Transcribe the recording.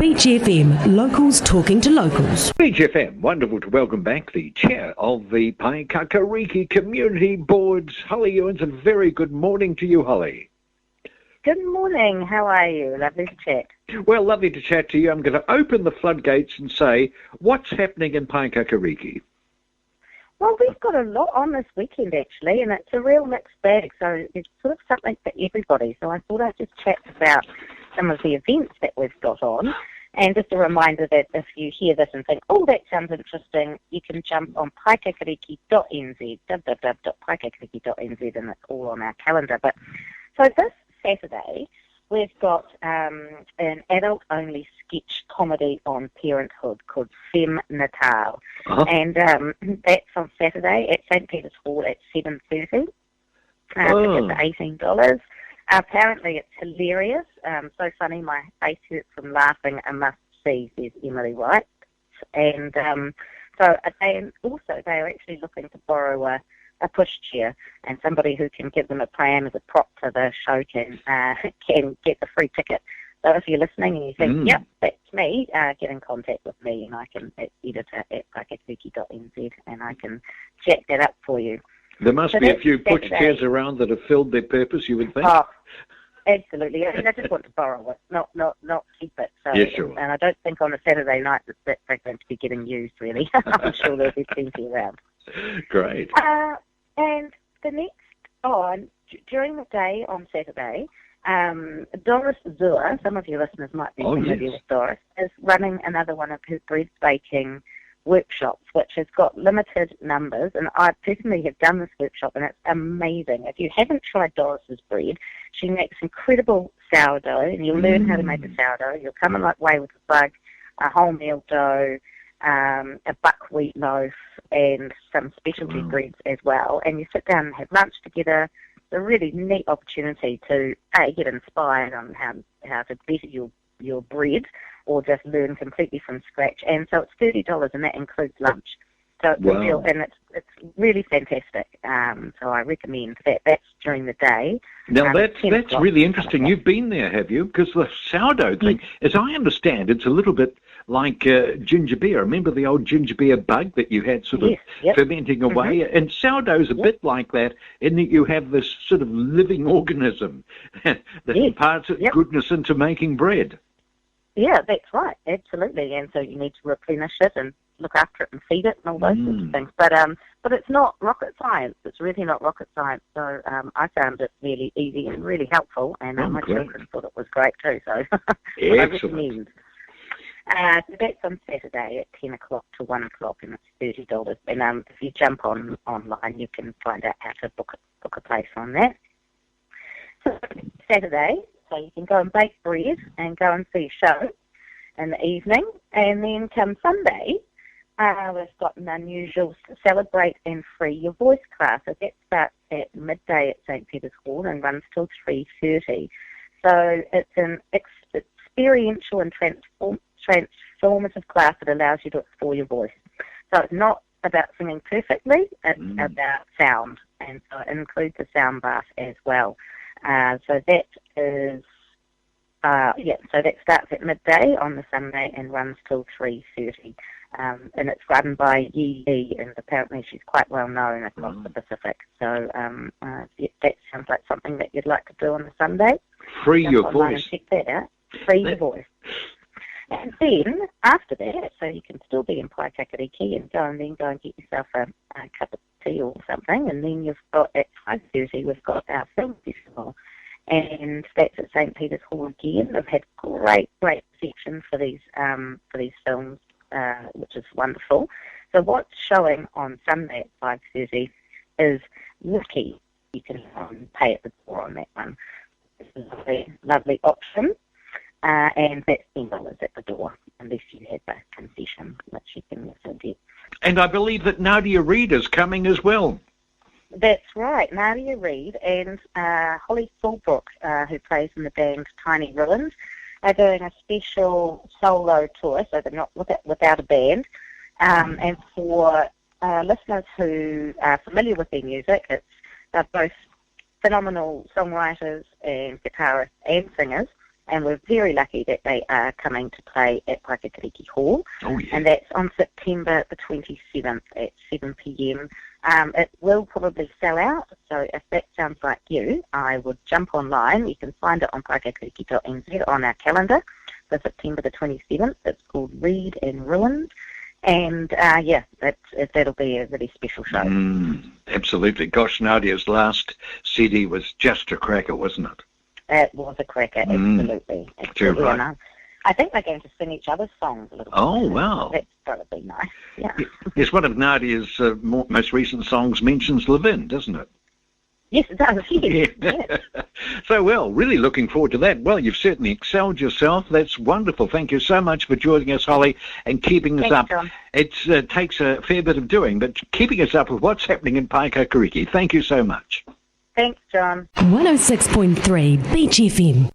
Beach FM, locals talking to locals. Beach FM, wonderful to welcome back the chair of the Paekakariki Community Board, Hollie Ewens, and very good morning to you, Hollie. Good morning. How are you? Lovely to chat. Well, lovely to chat to you. I'm going to open the floodgates and say, what's happening in Paekakariki? Well, we've got a lot on this weekend, actually, and it's a real mixed bag, so it's sort of something for everybody. So I thought I'd just chat about some of the events that we've got on, and just a reminder that if you hear this and think, oh, that sounds interesting, you can jump on paekakariki.nz, www.paekakariki.nz, and it's all on our calendar. But so this Saturday, we've got an adult-only sketch comedy on parenthood called Femme Natale. Uh-huh. And that's on Saturday at St. Peter's Hall at 7:30. Tickets are $18. Apparently it's hilarious. So funny, my face hurts from laughing. A must see, says Emily White. And they are actually looking to borrow a pushchair, and somebody who can give them a pram as a prop to the show can get the free ticket. So if you're listening and you think, yep, that's me, get in contact with me, and I can editor at paekakariki.nz, and I can jack that up for you. There must be a few pushchairs around that have filled their purpose, you would think. Oh, absolutely. I mean, I just want to borrow it, not keep it. So, yeah, sure. And I don't think on a Saturday night that they're going to be getting used, really. I'm sure there'll be plenty around. Great. And the next, during the day on Saturday, Doris Zur, some of your listeners might be familiar with Doris, is running another one of her bread baking workshops, which has got limited numbers, and I personally have done this workshop, and it's amazing. If you haven't tried Doris's bread, she makes incredible sourdough, and you'll learn how to make the sourdough. You'll come away with a bug, a wholemeal dough, a buckwheat loaf, and some specialty breads as well. And you sit down and have lunch together. It's a really neat opportunity to get inspired on how to better your bread, or just learn completely from scratch. And so it's $30, and that includes lunch. So it's it's really fantastic. So I recommend that. That's during the day. Now that's really interesting. You've been there, have you? Because the sourdough thing, as I understand, it's a little bit like ginger beer. Remember the old ginger beer bug that you had sort of fermenting away? And sourdough's a bit like that, in that you have this sort of living organism that imparts its goodness into making bread. Yeah, that's right, absolutely. And so you need to replenish it and look after it and feed it and all those sorts of things. But it's not rocket science. It's really not rocket science. So I found it really easy and really helpful, and my children thought it was great too. So I recommend. So that's on Saturday at 10 o'clock to 1 o'clock, and it's $30. And if you jump online, you can find out how to book a place on that. So Saturday, so you can go and bake bread and go and see a show in the evening. And then come Sunday, we've got an unusual Celebrate and Free Your Voice class. So that starts at midday at St. Peter's Hall and runs till 3:30. So it's an experiential and transformative class that allows you to explore your voice. So it's not about singing perfectly, it's about sound, and so it includes a sound bath as well. So that is, so that starts at midday on the Sunday and runs till 3:30. And it's run by Yi Yi, and apparently she's quite well known across the Pacific. So that sounds like something that you'd like to do on the Sunday. Free your voice. Check that out. Free your voice. And then, after that, so you can still be in Paekakariki and go and get yourself a cup of tea or something, and then you've got, at 5:30, we've got our film festival, and that's at St. Peter's Hall again. They've had great reception for these films, which is wonderful. So what's showing on Sunday at 5:30 is Lucky. You can pay at the door on that one. It's a lovely option. And that's $10 at the door, unless you have a concession, which you can also get. And I believe that Nadia Reid is coming as well. That's right, Nadia Reid and Hollie Fulbrook, who plays in the band Tiny Ruins, are doing a special solo tour, so they're not without a band. And for listeners who are familiar with their music, they're both phenomenal songwriters and guitarists and singers. and we're very lucky that they are coming to play at Paekakariki Hall. Oh, yeah. And that's on September the 27th at 7 p.m. It will probably sell out, so if that sounds like you, I would jump online. You can find it on paekakariki.nz on our calendar for September the 27th. It's called Reid and Ruins. And, that'll be a really special show. Absolutely. Gosh, Nadia's last CD was just a cracker, wasn't it? It was a cracker, absolutely. Absolutely. Right. And I think they're going to sing each other's songs a little bit. Oh, wow. That's probably nice, yeah. Yes, one of Nadia's most recent songs mentions Levin, doesn't it? Yes, it does. Yes. Yeah. So, really looking forward to that. Well, you've certainly excelled yourself. That's wonderful. Thank you so much for joining us, Hollie, and keeping us up. John. It takes a fair bit of doing, but keeping us up with what's happening in Paekakariki. Thank you so much. Thanks, John. 106.3 Beach FM.